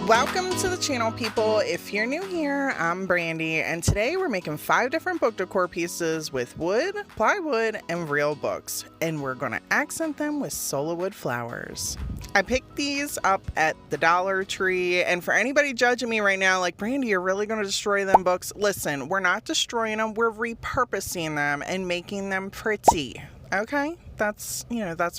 Welcome to the channel, people. If you're new here, I'm Brandi, and today we're making 5 different book decor pieces with wood, plywood, and real books, and we're going to accent them with Sola Wood flowers. I picked these up at the Dollar Tree, and for anybody judging me right now like, Brandi, you're really going to destroy them books? Listen, we're not destroying them, we're repurposing them and making them pretty. Okay, that's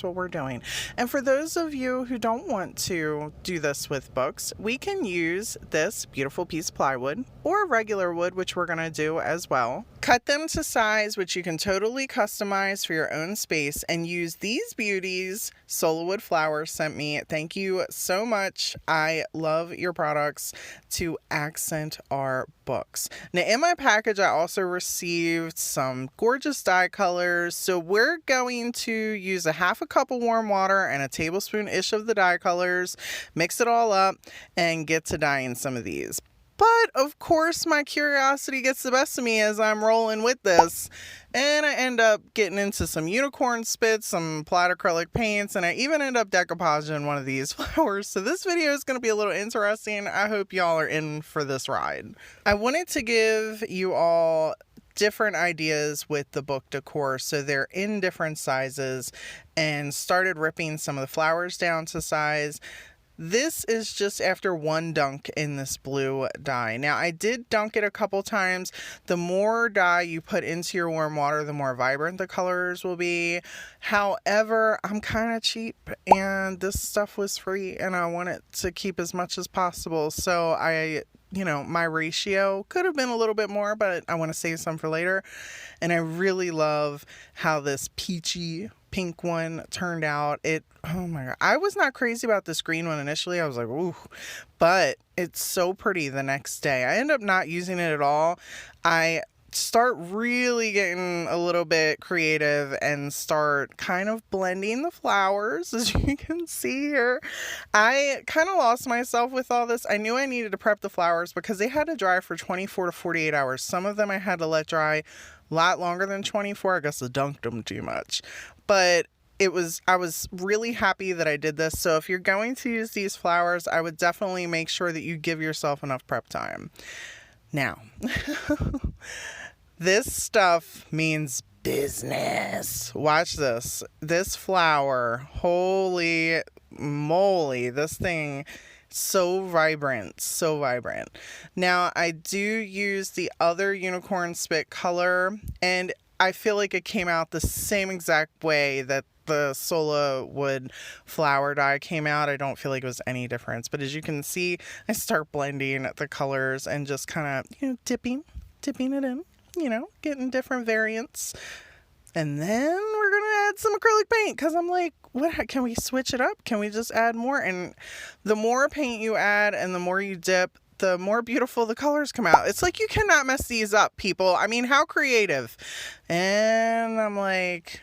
what we're doing. And for those of you who don't want to do this with books, we can use this beautiful piece of plywood or regular wood, which we're going to do as well. Cut them to size, which you can totally customize for your own space, and use these beauties Sola Wood Flowers sent me. Thank you so much. I love your products to accent our books. Now, in my package, I also received some gorgeous dye colors. So we're going to use a half a cup of warm water and a tablespoon-ish of the dye colors, mix it all up, and get to dyeing some of these. But of course, my curiosity gets the best of me as I'm rolling with this, and I end up getting into some unicorn spits, some flat acrylic paints, and I even end up decoupaging one of these flowers. So this video is going to be a little interesting. I hope y'all are in for this ride. I wanted to give you all different ideas with the book decor, so they're in different sizes, and started ripping some of the flowers down to size. This is just after one dunk in this blue dye. Now, I did dunk it a couple times. The more dye you put into your warm water, the more vibrant the colors will be. However, I'm kind of cheap and this stuff was free and I want it to keep as much as possible. So my ratio could have been a little bit more, but I want to save some for later. And I really love how this peachy pink one turned out. Oh my god, I was not crazy about this green one initially. I was like, ooh, but it's so pretty the next day. I end up not using it at all. I start really getting a little bit creative and start kind of blending the flowers, as you can see here. I kind of lost myself with all this. I knew I needed to prep the flowers because they had to dry for 24 to 48 hours. Some of them I had to let dry a lot longer than 24. I guess I dunked them too much. But I was really happy that I did this. So if you're going to use these flowers, I would definitely make sure that you give yourself enough prep time. Now, this stuff means business. Watch this. This flower, holy moly, this thing, so vibrant, so vibrant. Now, I do use the other unicorn spit color, and I feel like it came out the same exact way that the Sola Wood flower dye came out. I don't feel like it was any difference. But as you can see, I start blending the colors and just kind of, dipping it in, getting different variants. And then we're going to add some acrylic paint because I'm like, what? Can we switch it up? Can we just add more? And the more paint you add and the more you dip, the more beautiful the colors come out. It's like you cannot mess these up, people. I mean, how creative. And I'm like,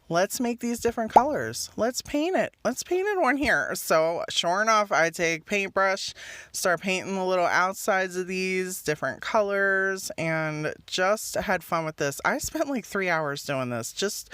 let's make these different colors. Let's paint it. Let's paint it on here. So sure enough, I take paintbrush, start painting the little outsides of these different colors, and just had fun with this. I spent like 3 hours doing this, just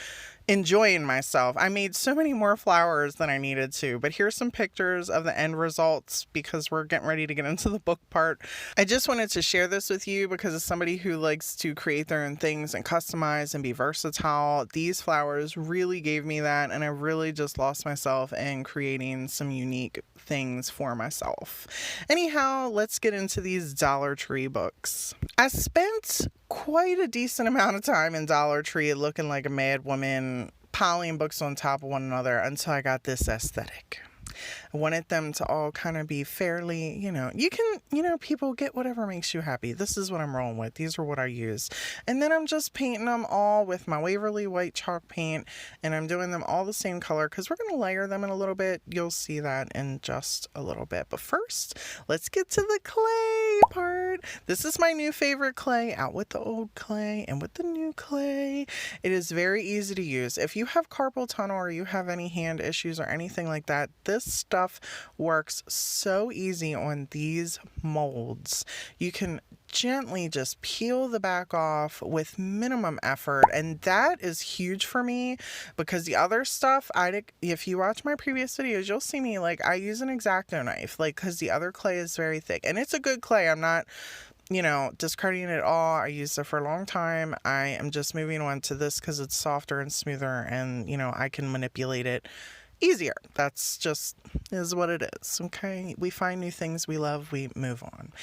enjoying myself. I made so many more flowers than I needed to, but here's some pictures of the end results because we're getting ready to get into the book part. I just wanted to share this with you because as somebody who likes to create their own things and customize and be versatile, these flowers really gave me that, and I really just lost myself in creating some unique things for myself. Anyhow, let's get into these Dollar Tree books. I spent quite a decent amount of time in Dollar Tree looking like a mad woman, piling books on top of one another until I got this aesthetic. I wanted them to all kind of be fairly, you can, people get whatever makes you happy. This is what I'm rolling with. These are what I use. And then I'm just painting them all with my Waverly white chalk paint, and I'm doing them all the same color because we're going to layer them in a little bit. You'll see that in just a little bit. But first, let's get to the clay part. This is my new favorite clay, out with the old clay and with the new clay. It is very easy to use. If you have carpal tunnel or you have any hand issues or anything like that, this stuff works so easy on these molds. You can gently just peel the back off with minimum effort. And that is huge for me because the other stuff, if you watch my previous videos, you'll see me like I use an X-Acto knife, like, because the other clay is very thick and it's a good clay. I'm not, discarding it all. I used it for a long time. I am just moving on to this because it's softer and smoother and, I can manipulate it easier. That's just is what it is. Okay. We find new things we love. We move on.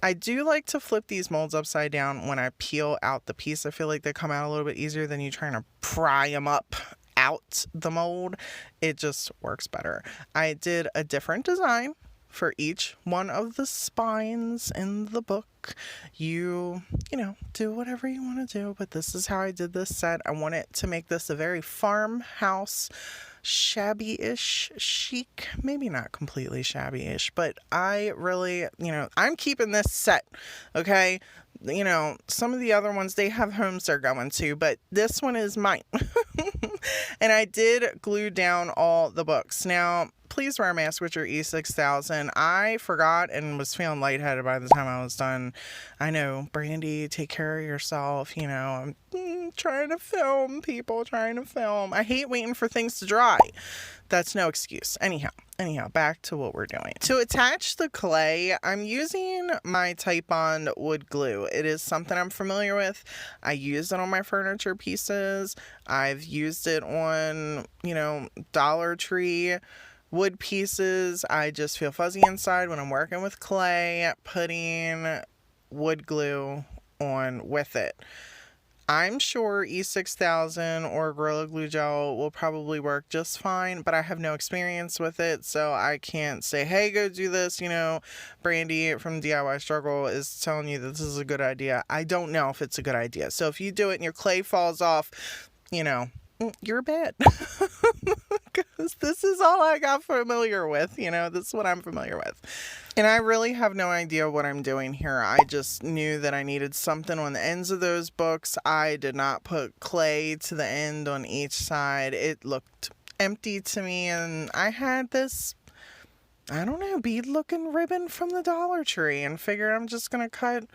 I do like to flip these molds upside down when I peel out the piece. I feel like they come out a little bit easier than you trying to pry them up out the mold. It just works better. I did a different design for each one of the spines in the book. You do whatever you want to do, but this is how I did this set. I wanted to make this a very farmhouse, shabby-ish chic, maybe not completely shabby-ish, but I really, I'm keeping this set, okay? Some of the other ones, they have homes they're going to, but this one is mine. And I did glue down all the books. Now, please wear a mask with your E6000. I forgot and was feeling lightheaded by the time I was done. I know, Brandi, take care of yourself. I'm trying to film, people, trying to film. I hate waiting for things to dry. That's no excuse. Anyhow, back to what we're doing. To attach the clay, I'm using my Titebond wood glue. It is something I'm familiar with. I use it on my furniture pieces. I've used it on, Dollar Tree wood pieces. I just feel fuzzy inside when I'm working with clay, putting wood glue on with it. I'm sure E6000 or Gorilla Glue Gel will probably work just fine, but I have no experience with it, so I can't say, hey, go do this. Brandi from DIY Struggle is telling you that this is a good idea. I don't know if it's a good idea. So if you do it and your clay falls off, you're bad. Because this is all I got familiar with. This is what I'm familiar with. And I really have no idea what I'm doing here. I just knew that I needed something on the ends of those books. I did not put clay to the end on each side. It looked empty to me. And I had this, bead looking ribbon from the Dollar Tree and figured I'm just going to cut,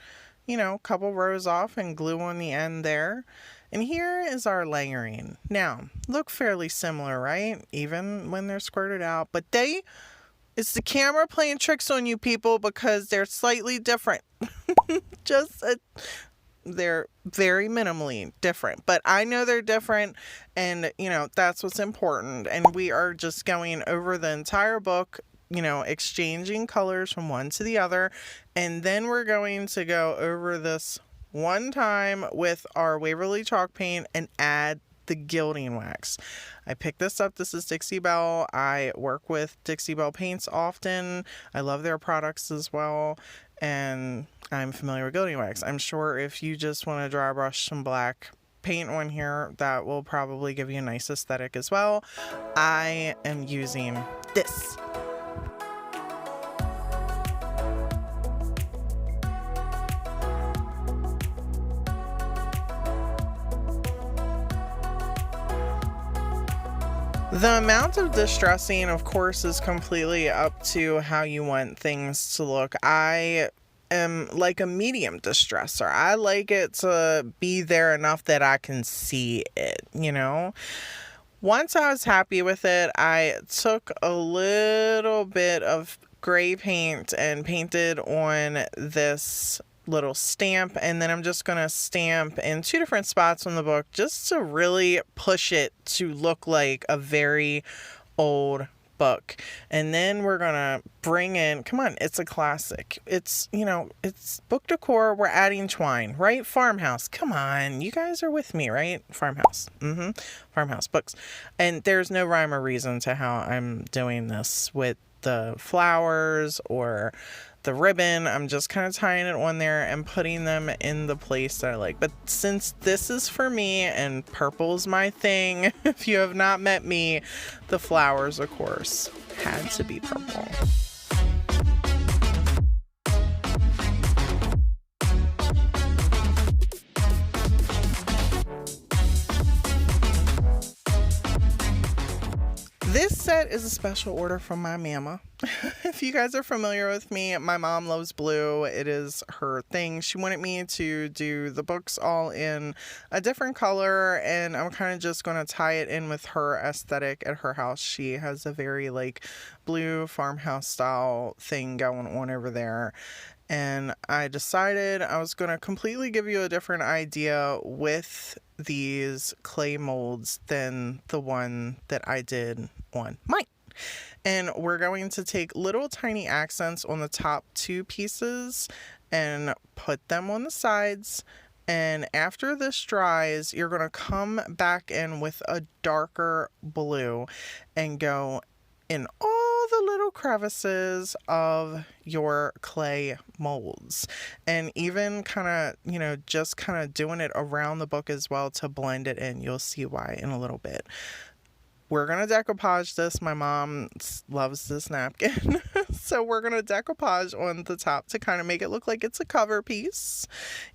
a couple rows off and glue on the end there. And here is our layering. Now, look fairly similar, right? Even when they're squirted out. But it's the camera playing tricks on you people because they're slightly different. They're very minimally different. But I know they're different and, that's what's important. And we are just going over the entire book, exchanging colors from one to the other. And then we're going to go over this one time with our Waverly chalk paint and add the gilding wax. I picked this up. This is Dixie Belle. I work with Dixie Belle paints often. I love their products as well. And I'm familiar with gilding wax. I'm sure if you just want to dry brush some black paint on here, that will probably give you a nice aesthetic as well. I am using this. The amount of distressing, of course, is completely up to how you want things to look. I am like a medium distresser. I like it to be there enough that I can see it, Once I was happy with it, I took a little bit of gray paint and painted on this little stamp, and then I'm just going to stamp in two different spots on the book just to really push it to look like a very old book. And then we're going to bring in, come on, it's a classic. It's, it's book decor. We're adding twine, right? Farmhouse. Come on. You guys are with me, right? Farmhouse. Farmhouse books. And there's no rhyme or reason to how I'm doing this with the flowers or the ribbon. I'm just kind of tying it on there and putting them in the place that I like. But since this is for me and purple's my thing, if you have not met me, the flowers, of course, had to be purple. This set is a special order from my mama. If you guys are familiar with me, my mom loves blue. It is her thing. She wanted me to do the books all in a different color, and I'm kind of just going to tie it in with her aesthetic at her house. She has a very like blue farmhouse style thing going on over there. And I decided I was going to completely give you a different idea with these clay molds than the one that I did on mine. And we're going to take little tiny accents on the top two pieces and put them on the sides. And after this dries, you're going to come back in with a darker blue and go in all the little crevices of your clay molds, and even kind of, just kind of doing it around the book as well to blend it in. You'll see why in a little bit. We're going to decoupage this. My mom loves this napkin. So we're going to decoupage on the top to kind of make it look like it's a cover piece.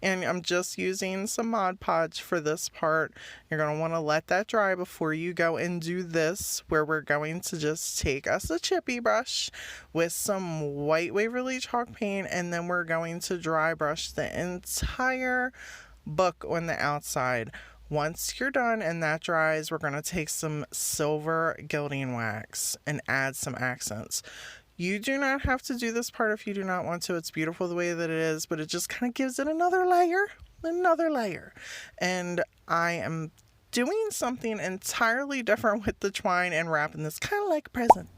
And I'm just using some Mod Podge for this part. You're going to want to let that dry before you go and do this, where we're going to just take us a chippy brush with some white Waverly chalk paint, and then we're going to dry brush the entire book on the outside. Once you're done and that dries, we're going to take some silver gilding wax and add some accents. You do not have to do this part if you do not want to. It's beautiful the way that it is, but it just kind of gives it another layer. And I am doing something entirely different with the twine and wrapping this kind of like a present.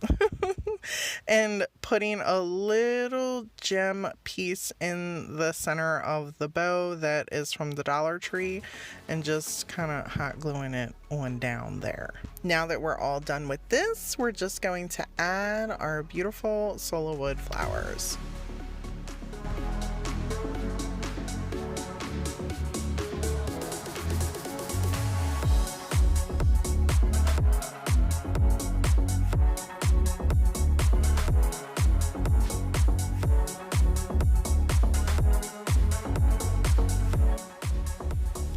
And putting a little gem piece in the center of the bow that is from the Dollar Tree, and just kind of hot gluing it on down there. Now that we're all done with this, we're just going to add our beautiful Sola Wood flowers.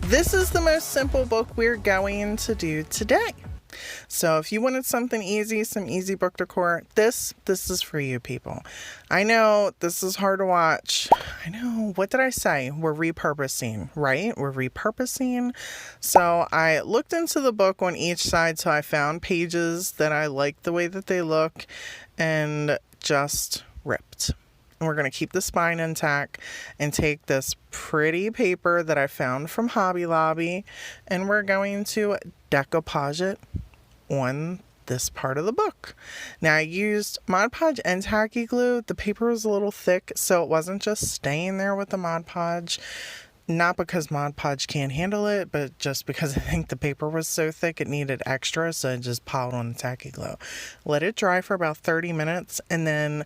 This is the most simple book we're going to do today. So if you wanted something easy, some easy book decor, this is for you people. I know this is hard to watch. I know, what did I say? We're repurposing, right? We're repurposing. So I looked into the book on each side, so I found pages that I liked the way that they look and just ripped. And we're going to keep the spine intact and take this pretty paper that I found from Hobby Lobby, and we're going to decoupage it on this part of the book. Now I used Mod Podge and tacky glue. The paper was a little thick, so it wasn't just staying there with the Mod Podge. Not because Mod Podge can't handle it, but just because I think the paper was so thick it needed extra, so I just piled on the tacky glue. Let it dry for about 30 minutes and then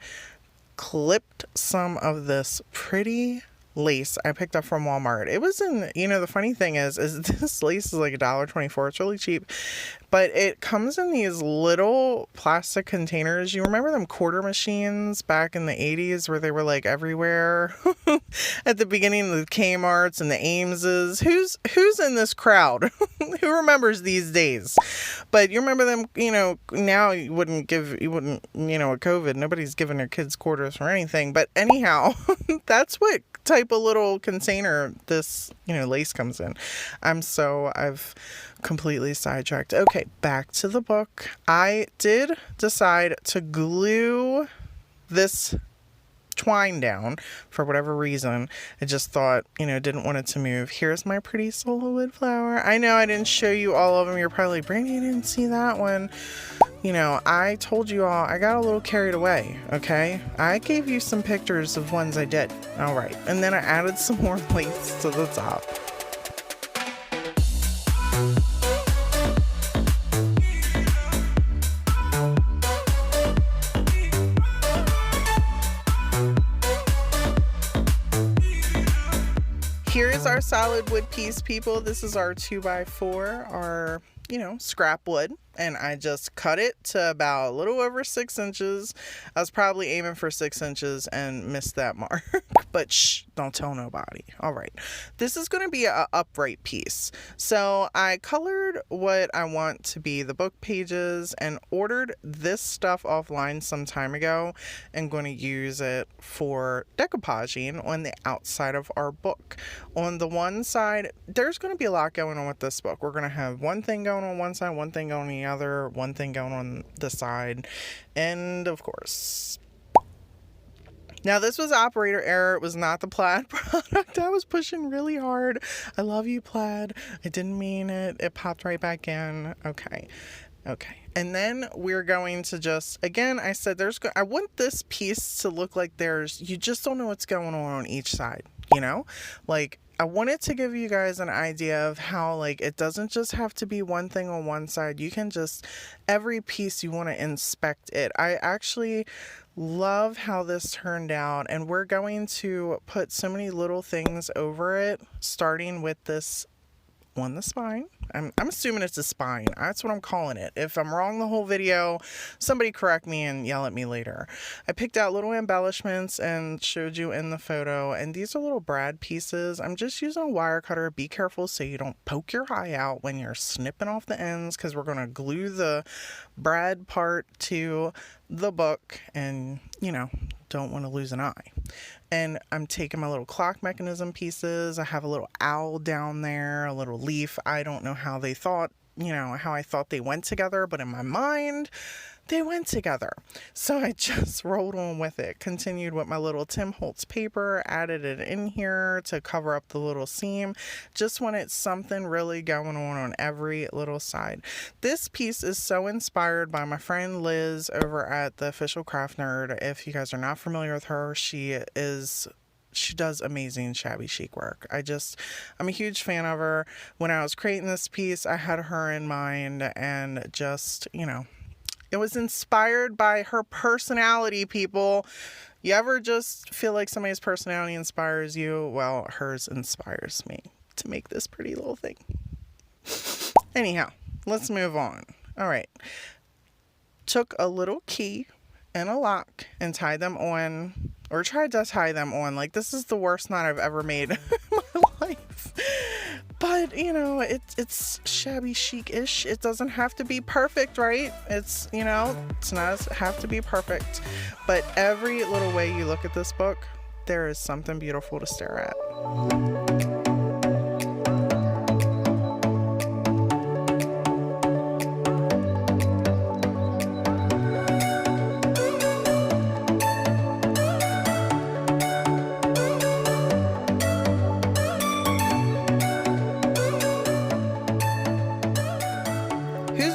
clipped some of this pretty lace I picked up from Walmart. It was in, the funny thing is this lace is like $1.24. It's really cheap, but it comes in these little plastic containers. You remember them quarter machines back in the 80s where they were like everywhere at the beginning of the Kmart's and the Ames's? Who's in this crowd? Who remembers these days? But you remember them, now you wouldn't, with COVID, nobody's giving their kids quarters or anything. But anyhow, that's what type of little container this, lace comes in. I've completely sidetracked. Okay, back to the book. I did decide to glue this twine down for whatever reason. I just thought, didn't want it to move. Here's my pretty Sola Wood flower. I know I didn't show you all of them. You're probably like, Brandi, I didn't see that one. I told you all, I got a little carried away, okay? I gave you some pictures of ones I did. All right. And then I added some more lace to the top. Here is our solid wood piece, people. This is our 2x4, our, scrap wood. And I just cut it to about a little over 6 inches. I was probably aiming for 6 inches and missed that mark. but shh, don't tell nobody. All right. This is going to be an upright piece. So I colored what I want to be the book pages and ordered this stuff offline some time ago and going to use it for decoupaging on the outside of our book. On the one side, there's going to be a lot going on with this book. We're going to have one thing going on one side, one thing going on the other, one thing going on the side, and of course, now this was operator error. It was not the plaid product. I was pushing really hard. I love you, plaid. I didn't mean it. It popped right back in. Okay. And then we're going to just, again, I said I want this piece to look like you just don't know what's going on each side, you know? Like, I wanted to give you guys an idea of how, like, it doesn't just have to be one thing on one side. You can just, every piece you want to inspect it. I actually love how this turned out, and we're going to put so many little things over it, starting with this on the spine. I'm assuming it's a spine. That's what I'm calling it. If I'm wrong the whole video, somebody correct me and yell at me later. I picked out little embellishments and showed you in the photo, and these are little brad pieces. I'm just using a wire cutter. Be careful so you don't poke your eye out when you're snipping off the ends, because we're going to glue the brad part to the book and, you know, don't want to lose an eye. And I'm taking my little clock mechanism pieces. I have a little owl down there, a little leaf. I don't know how they thought, you know, how I thought they went together, but in my mind, they went together. So I just rolled on with it. Continued with my little Tim Holtz paper, added it in here to cover up the little seam. Just wanted something really going on every little side. This piece is so inspired by my friend Liz over at the Official Craft Nerd. If you guys are not familiar with her, she does amazing shabby chic work. I'm a huge fan of her. When I was creating this piece, I had her in mind, and just, you know, it was inspired by her personality, people. You ever just feel like somebody's personality inspires you? Well, hers inspires me to make this pretty little thing. Anyhow, let's move on. All right. Took a little key and a lock and tied them on, or tried to tie them on. Like, this is the worst knot I've ever made in my life. But, you know, it's shabby chic-ish. It doesn't have to be perfect, right? It's, you know, it doesn't have to be perfect. But every little way you look at this book, there is something beautiful to stare at.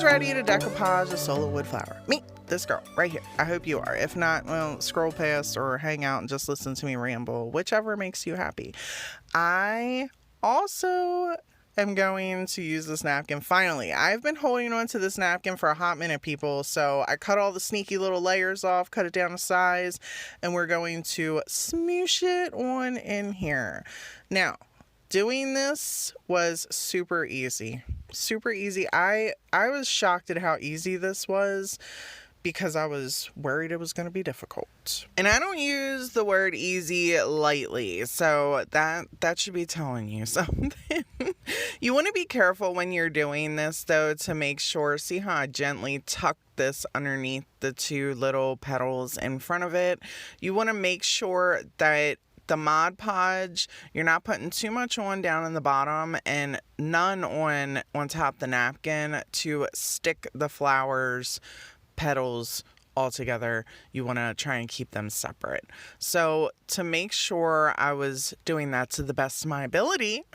Ready to decoupage a Sola Wood flower? Me, this girl right here. I hope you are. If not, well, scroll past or hang out and just listen to me ramble, whichever makes you happy. I also am going to use this napkin. Finally, I've been holding on to this napkin for a hot minute, people. So I cut all the sneaky little layers off, cut it down to size, and we're going to smoosh it on in here. Now, doing this was super easy. Super easy. I was shocked at how easy this was, because I was worried it was going to be difficult. And I don't use the word easy lightly, so that should be telling you something. You want to be careful when you're doing this, though, to make sure, see how I gently tucked this underneath the two little petals in front of it? You want to make sure that the Mod Podge, you're not putting too much on down in the bottom and none on top of the napkin to stick the flowers, petals all together. You want to try and keep them separate. So to make sure I was doing that to the best of my ability,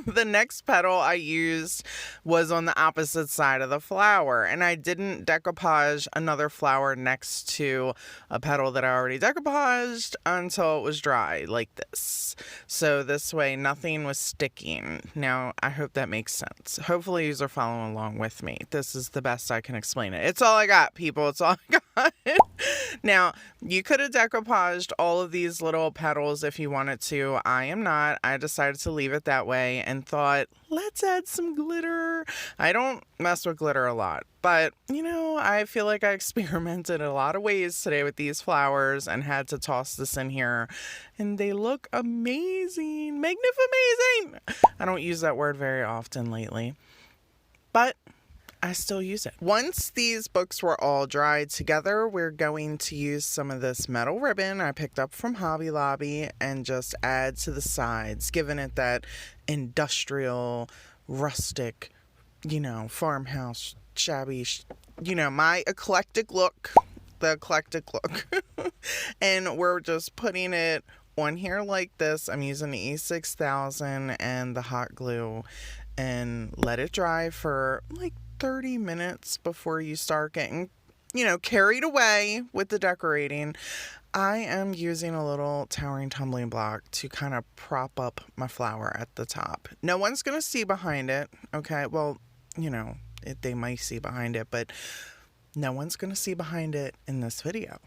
the next petal I used was on the opposite side of the flower, and I didn't decoupage another flower next to a petal that I already decoupaged until it was dry like this. So this way nothing was sticking. Now I hope that makes sense. Hopefully you are following along with me. This is the best I can explain it. It's all I got, people. It's all I got. Now, you could have decoupaged all of these little petals if you wanted to. I am not. I decided to leave it that way and thought, let's add some glitter. I don't mess with glitter a lot, but you know, I feel like I experimented a lot of ways today with these flowers and had to toss this in here, and they look amazing. Magnific-amazing. I don't use that word very often lately, but I still use it. Once these books were all dried together, we're going to use some of this metal ribbon I picked up from Hobby Lobby and just add to the sides, giving it that industrial, rustic, you know, farmhouse, shabby, you know, my eclectic look, the eclectic look. And we're just putting it on here like this. I'm using the E6000 and the hot glue, and let it dry for like 30 minutes before you start getting, you know, carried away with the decorating. I am using a little towering tumbling block to kind of prop up my flower at the top. No one's going to see behind it, okay? Well, you know, they might see behind it, but no one's going to see behind it in this video.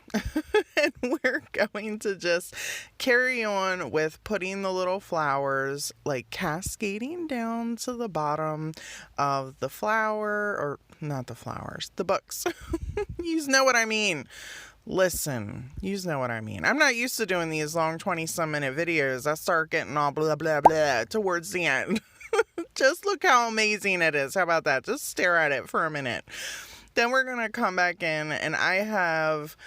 And we're going to just carry on with putting the little flowers like cascading down to the bottom of the flower, or not the flowers, the books. You know what I mean. Listen, you know what I mean. I'm not used to doing these long 20-some minute videos. I start getting all blah, blah, blah towards the end. Just look how amazing it is. How about that? Just stare at it for a minute. Then we're going to come back in, and I have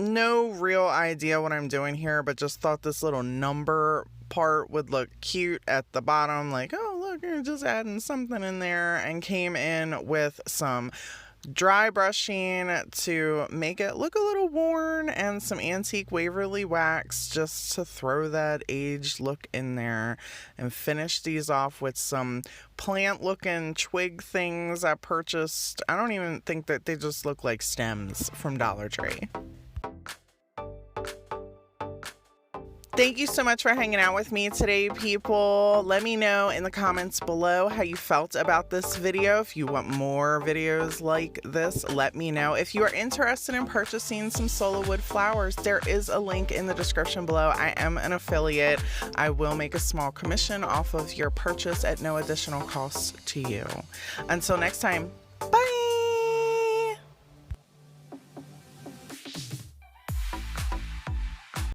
no real idea what I'm doing here, but just thought this little number part would look cute at the bottom. Like, oh, look, you're just adding something in there, and came in with some dry brushing to make it look a little worn, and some antique Waverly wax just to throw that aged look in there, and finish these off with some plant looking twig things I purchased. I don't even think that they just look like stems from Dollar Tree. Thank you so much for hanging out with me today, people. Let me know in the comments below how you felt about this video. If you want more videos like this, let me know. If you are interested in purchasing some Sola Wood flowers, there is a link in the description below. I am an affiliate. I will make a small commission off of your purchase at no additional cost to you. Until next time.